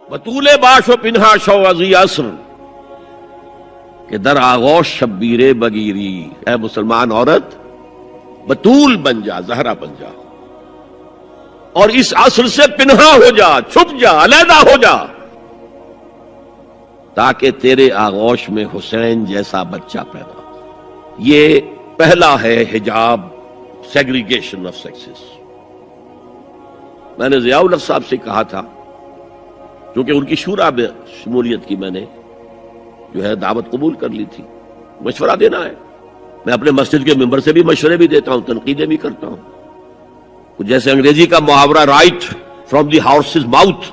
بطول باش و پنہا شو ازی عصر کہ در آغوش شبیر بگیری، اے مسلمان عورت بطول بن جا، زہرا بن جا، اور اس عصر سے پنہا ہو جا، چھپ جا، علیحدہ ہو جا، تاکہ تیرے آغوش میں حسین جیسا بچہ پیدا ہو۔ یہ پہلا ہے حجاب، سیگریگیشن آف سیکسز۔ میں نے ضیاء الحق صاحب سے کہا تھا، کیونکہ ان کی شورا میں شمولیت کی میں نے جو ہے دعوت قبول کر لی تھی، مشورہ دینا ہے۔ میں اپنے مسجد کے ممبر سے بھی مشورے بھی دیتا ہوں، تنقیدیں بھی کرتا ہوں۔ جیسے انگریزی کا محاورہ right from the horses mouth,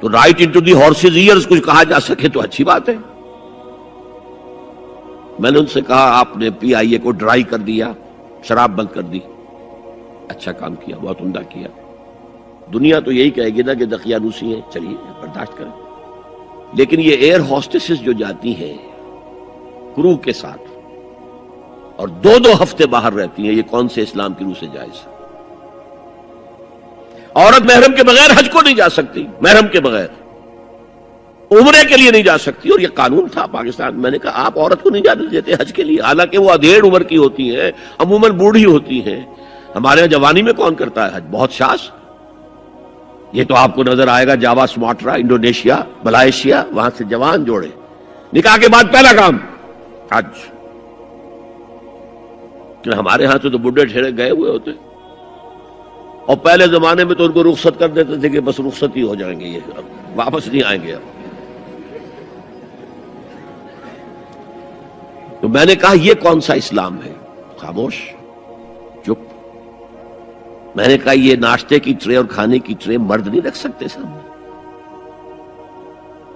تو right into the horses ears کچھ کہا جا سکے تو اچھی بات ہے۔ میں نے ان سے کہا آپ نے پی آئی اے کو ڈرائی کر دیا، شراب بند کر دی، اچھا کام کیا، بہت عمدہ کیا۔ دنیا تو یہی کہے گی نا کہ دقیانوسی ہیں، چلیے برداشت کریں، لیکن یہ ایئر ہوسٹسز جو جاتی ہیں کرو کے ساتھ اور دو دو ہفتے باہر رہتی ہیں، یہ کون سے اسلام کی روح سے جائز ہے؟ عورت محرم کے بغیر حج کو نہیں جا سکتی، محرم کے بغیر عمرے کے لیے نہیں جا سکتی، اور یہ قانون تھا پاکستان۔ میں نے کہا آپ عورت کو نہیں جانے دیتے حج کے لیے، حالانکہ وہ ادھیڑ عمر کی ہوتی ہیں، عموماً بوڑھی ہوتی ہیں۔ ہمارے یہاں جوانی میں کون کرتا ہے حج؟ بہت شاش۔ یہ تو آپ کو نظر آئے گا جاوا، سماٹرا، انڈونیشیا، ملائیشیا، وہاں سے جوان جوڑے نکاح کے بعد پہلا کام حج۔ کہ ہمارے ہاں سے تو بڈھے ٹھیرے گئے ہوئے ہوتے، اور پہلے زمانے میں تو ان کو رخصت کر دیتے تھے کہ بس رخصت ہی ہو جائیں گے، یہ واپس نہیں آئیں گے اب۔ تو میں نے کہا یہ کون سا اسلام ہے؟ خاموش، چپ۔ میں نے کہا یہ ناشتے کی ٹرے اور کھانے کی ٹرے مرد نہیں رکھ سکتے سامنے۔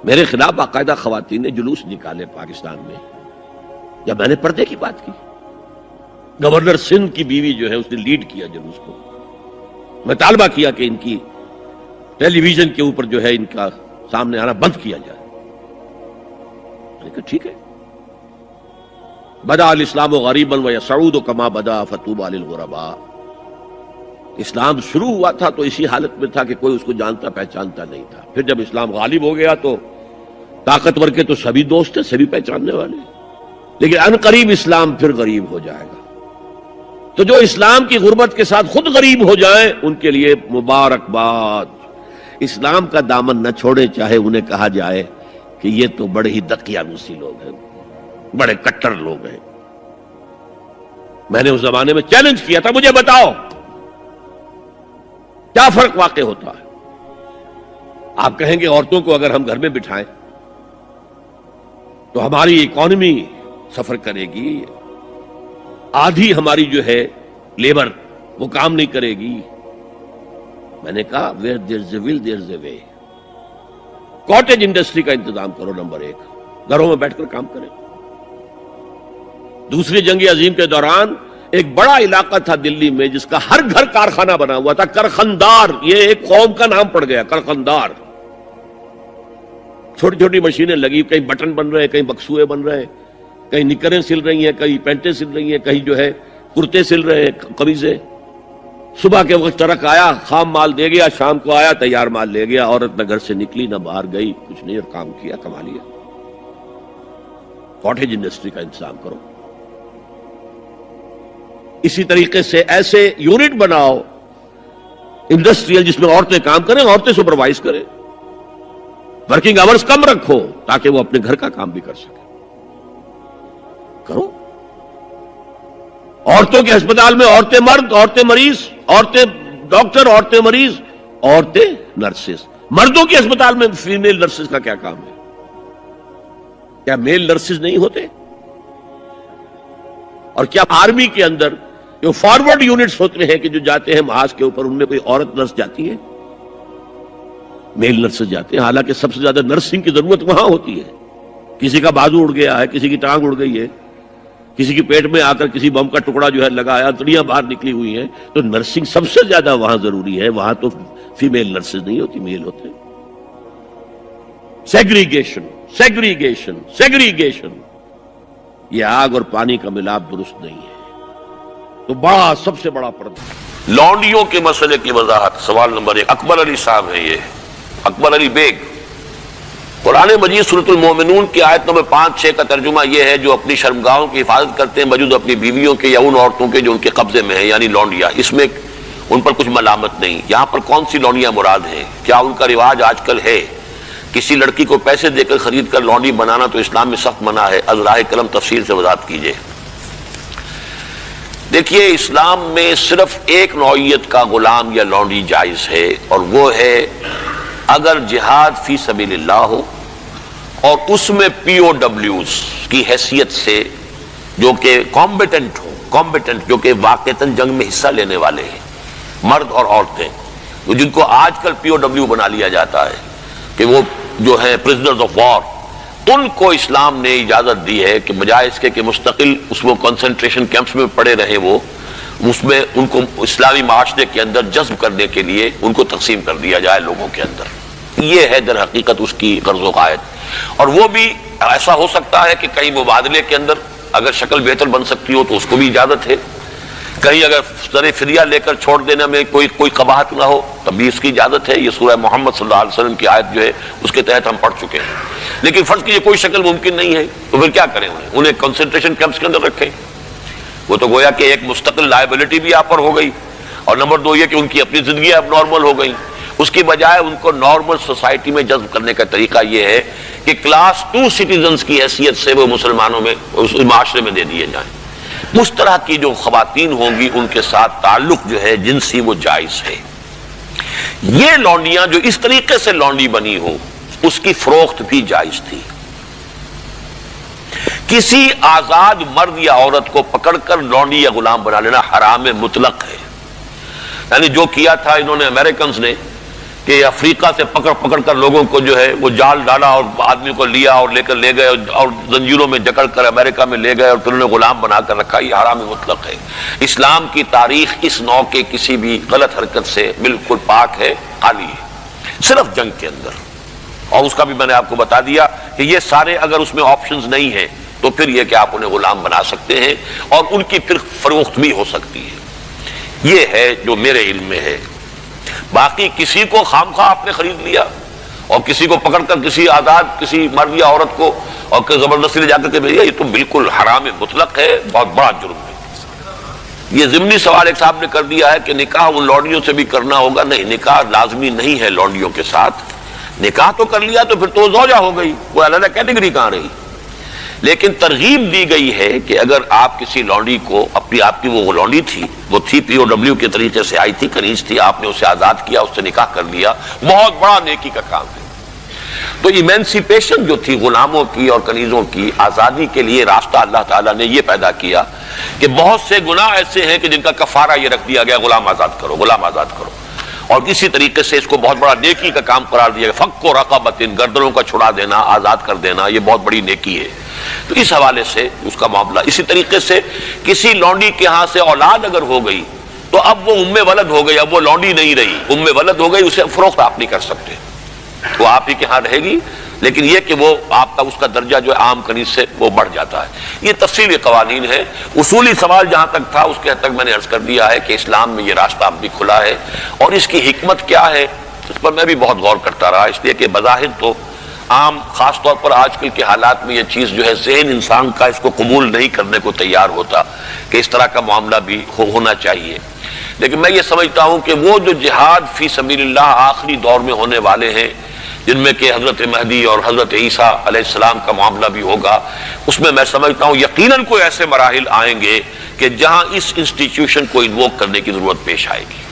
میرے خلاف باقاعدہ خواتین نے جلوس نکالے پاکستان میں جب میں نے پردے کی بات کی۔ گورنر سندھ کی بیوی جو ہے اس نے لیڈ کیا جلوس کو۔ میں طالبہ کیا کہ ان کی ٹیلی ویژن کے اوپر جو ہے ان کا سامنے آنا بند کیا جائے۔ میں نے کہا ٹھیک ہے۔ بدا الاسلام غریبا ویسعود کما بدا فطوبی للغرباء۔ اسلام شروع ہوا تھا تو اسی حالت میں تھا کہ کوئی اس کو جانتا پہچانتا نہیں تھا، پھر جب اسلام غالب ہو گیا تو طاقتور کے تو سبھی دوست ہیں، سبھی پہچاننے والے، لیکن ان قریب اسلام پھر غریب ہو جائے گا۔ تو جو اسلام کی غربت کے ساتھ خود غریب ہو جائیں ان کے لیے مبارکباد۔ اسلام کا دامن نہ چھوڑیں، چاہے انہیں کہا جائے کہ یہ تو بڑے ہی دقیانوسی لوگ ہیں، بڑے کٹر لوگ ہیں۔ میں نے اس زمانے میں چیلنج کیا تھا، مجھے بتاؤ کیا فرق واقع ہوتا ہے؟ آپ کہیں گے عورتوں کو اگر ہم گھر میں بٹھائیں تو ہماری اکانومی سفر کرے گی، آدھی ہماری جو ہے لیبر وہ کام نہیں کرے گی۔ میں نے کہا where there's a will there's a way۔ Cottage industry کا انتظام کرو، نمبر 1، گھروں میں بیٹھ کر کام کریں۔ دوسری جنگ عظیم کے دوران ایک بڑا علاقہ تھا دلی میں جس کا ہر گھر کارخانہ بنا ہوا تھا، کرخندار، یہ ایک قوم کا نام پڑ گیا، کرخندار۔ چھوٹی چھوٹی مشینیں لگی، کہیں بٹن بن رہے ہیں، کہیں بکسوئے بن رہے ہیں، کہیں نکریں سل رہی ہیں، کہیں پینٹیں سل رہی ہیں، کہیں جو ہے کرتے سل رہے ہیں، قمیضیں۔ صبح کے وقت ٹرک آیا، خام مال دے گیا، شام کو آیا تیار مال لے گیا۔ عورت نہ گھر سے نکلی نہ باہر گئی، کچھ نہیں، اور کام کیا، کما لیا۔ کاٹیج انڈسٹری کا انتظام کرو۔ اسی طریقے سے ایسے یونٹ بناؤ انڈسٹریل جس میں عورتیں کام کریں، عورتیں سپروائز کریں، ورکنگ آورز کم رکھو تاکہ وہ اپنے گھر کا کام بھی کر سکیں۔ کرو۔ عورتوں کے ہسپتال میں عورتیں مرد، عورتیں مریض، عورتیں ڈاکٹر، عورتیں مریض، عورتیں نرسز۔ مردوں کے ہسپتال میں فیمیل نرسز کا کیا کام ہے؟ کیا میل نرسز نہیں ہوتے؟ اور کیا آرمی کے اندر جو فارورڈ یونٹس ہوتے ہیں کہ جو جاتے ہیں محاذ کے اوپر، ان میں کوئی عورت نرس جاتی ہے؟ میل نرسز جاتے ہیں، حالانکہ سب سے زیادہ نرسنگ کی ضرورت وہاں ہوتی ہے۔ کسی کا بازو اڑ گیا ہے، کسی کی ٹانگ اڑ گئی ہے، کسی کی پیٹ میں آ کر کسی بم کا ٹکڑا جو ہے لگایا، تڑیاں باہر نکلی ہوئی ہیں، تو نرسنگ سب سے زیادہ وہاں ضروری ہے۔ وہاں تو فیمیل نرسز نہیں ہوتی، میل ہوتے۔ سیگریگیشن، سیگریگیشن، سیگریگیشن، یہ آگ اور پانی کا ملاپ درست نہیں ہے۔ تو بڑا، سب سے بڑا پردہ لونڈیوں کے مسئلے کی وضاحت۔ سوال نمبر 1 اکبر علی صاحب ہے یہ۔ اکبر علی بیگ. قرآن مجید سورۃ المومنون کی آیت نمبر 5-6 کا ترجمہ یہ ہے جو اپنی شرمگاہوں کی حفاظت کرتے ہیں بجز اپنی بیویوں کے یا ان عورتوں کے جو ان کے قبضے میں ہیں یعنی لونڈیاں. اس میں ان پر کچھ ملامت نہیں. یہاں پر کون سی لونڈیاں مراد ہیں؟ کیا ان کا رواج آج کل ہے کسی لڑکی کو پیسے دے کر خرید کر لونڈی بنانا تو اسلام میں سخت منع ہے. از راہ قلم تفصیل سے وضاحت کیجیے. دیکھیے اسلام میں صرف ایک نوعیت کا غلام یا لونڈی جائز ہے اور وہ ہے اگر جہاد فی سبیل اللہ ہو اور اس میں پی او ڈبلیوز کی حیثیت سے جو کہ کمبیٹنٹ جو کہ واقعتاً جنگ میں حصہ لینے والے ہیں مرد اور عورتیں جن کو آج کل پی او ڈبلیو بنا لیا جاتا ہے کہ وہ جو ہیں پرزنرز آف وار، ان کو اسلام نے اجازت دی ہے کہ بجائے اس کے کہ مستقل اس وہ کنسنٹریشن کیمپس میں پڑے رہے وہ اس میں ان کو اسلامی معاشرے کے اندر جذب کرنے کے لیے ان کو تقسیم کر دیا جائے لوگوں کے اندر. یہ ہے در حقیقت اس کی غرض و قائد. اور وہ بھی ایسا ہو سکتا ہے کہ کہیں مبادلے کے اندر اگر شکل بہتر بن سکتی ہو تو اس کو بھی اجازت ہے. کہیں اگر سر فدیہ لے کر چھوڑ دینے میں کوئی قباحت نہ ہو تب بھی اس کی اجازت ہے. یہ سورہ محمد صلی اللہ علیہ وسلم کی آیت جو ہے اس کے تحت ہم پڑھ چکے ہیں. لیکن فرض کیجیے کوئی شکل ممکن نہیں ہے تو پھر کیا کریں؟ انہیں کنسنٹریشن کیمپس کے اندر رکھیں. وہ تو گویا کہ ایک مستقل لائبلٹی بھی آپ پر ہو گئی اور نمبر 2 یہ کہ ان کی اپنی زندگی اب نارمل ہو گئی. اس کی بجائے ان کو نارمل سوسائٹی میں جذب کرنے کا طریقہ یہ ہے کہ کلاس 2 سٹیزنز کی حیثیت سے وہ مسلمانوں میں اس معاشرے میں دے دیے جائیں. اس طرح کی جو خواتین ہوں گی ان کے ساتھ تعلق جو ہے جنسی وہ جائز ہے. یہ لونڈیاں جو اس طریقے سے لونڈی بنی ہو اس کی فروخت بھی جائز تھی. کسی آزاد مرد یا عورت کو پکڑ کر لونڈی یا غلام بنا لینا حرام مطلق ہے. یعنی جو کیا تھا انہوں نے امریکنز نے کہ افریقہ سے پکڑ کر لوگوں کو جو ہے وہ جال ڈالا اور آدمی کو لیا اور لے کر لے گئے اور زنجیروں میں جکڑ کر امریکہ میں لے گئے اور پھر انہوں نے غلام بنا کر رکھا. یہ حرام مطلق ہے. اسلام کی تاریخ اس نوع کے کسی بھی غلط حرکت سے بالکل پاک ہے، خالی ہے. صرف جنگ کے اندر، اور اس کا بھی میں نے آپ کو بتا دیا کہ یہ سارے اگر اس میں آپشنز نہیں ہیں تو پھر یہ کہ آپ انہیں غلام بنا سکتے ہیں اور ان کی پھر فروخت بھی ہو سکتی ہے. یہ ہے جو میرے علم میں ہے. باقی کسی کو خام خواہ آپ نے خرید لیا اور کسی کو پکڑ کر کسی آزاد کسی مرد یا عورت کو اور زبردستی لے جا کر کے بھیجا، یہ تو بالکل حرام مطلق ہے، بہت بڑا جرم ہے. یہ ضمنی سوال ایک صاحب نے کر دیا ہے کہ نکاح ان لونڈیوں سے بھی کرنا ہوگا. نہیں، نکاح لازمی نہیں ہے لونڈیوں کے ساتھ. نکاح تو کر لیا تو پھر تو زوجہ ہو گئی، وہ علیحدہ کیٹیگری کہاں رہی. لیکن ترغیب دی گئی ہے کہ اگر آپ کسی لونڈی کو آپ کی وہ لونڈی تھی، وہ تھی پی او ڈبلیو کے طریقے سے آئی تھی، کنیز تھی، آپ نے اسے آزاد کیا، اس سے نکاح کر لیا، بہت بڑا نیکی کا کام ہے. تو ایمینسیپیشن جو تھی غلاموں کی اور کنیزوں کی آزادی کے لیے راستہ اللہ تعالیٰ نے یہ پیدا کیا کہ بہت سے گناہ ایسے ہیں کہ جن کا کفارہ یہ رکھ دیا گیا غلام آزاد کرو، غلام آزاد کرو. اور اسی طریقے سے اس کو بہت بڑا نیکی کا کام قرار دیا گیا. فک و رقبۃ، گردنوں کا چھڑا دینا، آزاد کر دینا، یہ بہت بڑی نیکی ہے. تو اس حوالے سے اس کا معاملہ. اسی طریقے سے کسی لونڈی کے ہاں سے اولاد اگر ہو گئی تو اب وہ ام ولد ہو گئی، اب وہ لونڈی نہیں رہی، ام ولد ہو گئی، اسے فروخت آپ نہیں کر سکتے، وہ آپ ہی کے ہاں رہے گی. لیکن یہ کہ وہ آپ کا اس کا درجہ جو ہے عام کنیز سے وہ بڑھ جاتا ہے. یہ تفصیلی قوانین ہے. اصولی سوال جہاں تک تھا اس کے حد تک میں نے عرض کر دیا ہے کہ اسلام میں یہ راستہ اب بھی کھلا ہے اور اس کی حکمت کیا ہے اس پر میں بھی بہت غور کرتا رہا. اس لیے کہ بظاہر تو عام خاص طور پر آج کل کے حالات میں یہ چیز جو ہے ذہن انسان کا اس کو قبول نہیں کرنے کو تیار ہوتا کہ اس طرح کا معاملہ بھی ہونا چاہیے. لیکن میں یہ سمجھتا ہوں کہ وہ جو جہاد فی سبیل اللہ آخری دور میں ہونے والے ہیں جن میں کہ حضرت مہدی اور حضرت عیسیٰ علیہ السلام کا معاملہ بھی ہوگا، اس میں سمجھتا ہوں یقیناً کوئی ایسے مراحل آئیں گے کہ جہاں اس انسٹیٹیوشن کو انووک کرنے کی ضرورت پیش آئے گی.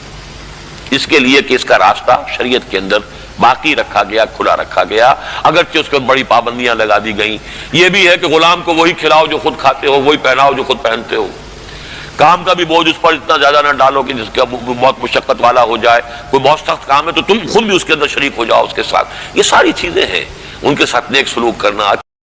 اس کے لیے کہ اس کا راستہ شریعت کے اندر باقی رکھا گیا، کھلا رکھا گیا، اگرچہ اس پر بڑی پابندیاں لگا دی گئیں. یہ بھی ہے کہ غلام کو وہی کھلاؤ جو خود کھاتے ہو، وہی پہناؤ جو خود پہنتے ہو. کام کا بھی بوجھ اس پر اتنا زیادہ نہ ڈالو کہ جس کا بہت مشقت والا ہو جائے. کوئی بہت سخت کام ہے تو تم خود بھی اس کے اندر شریک ہو جاؤ اس کے ساتھ. یہ ساری چیزیں ہیں، ان کے ساتھ نیک سلوک کرنا.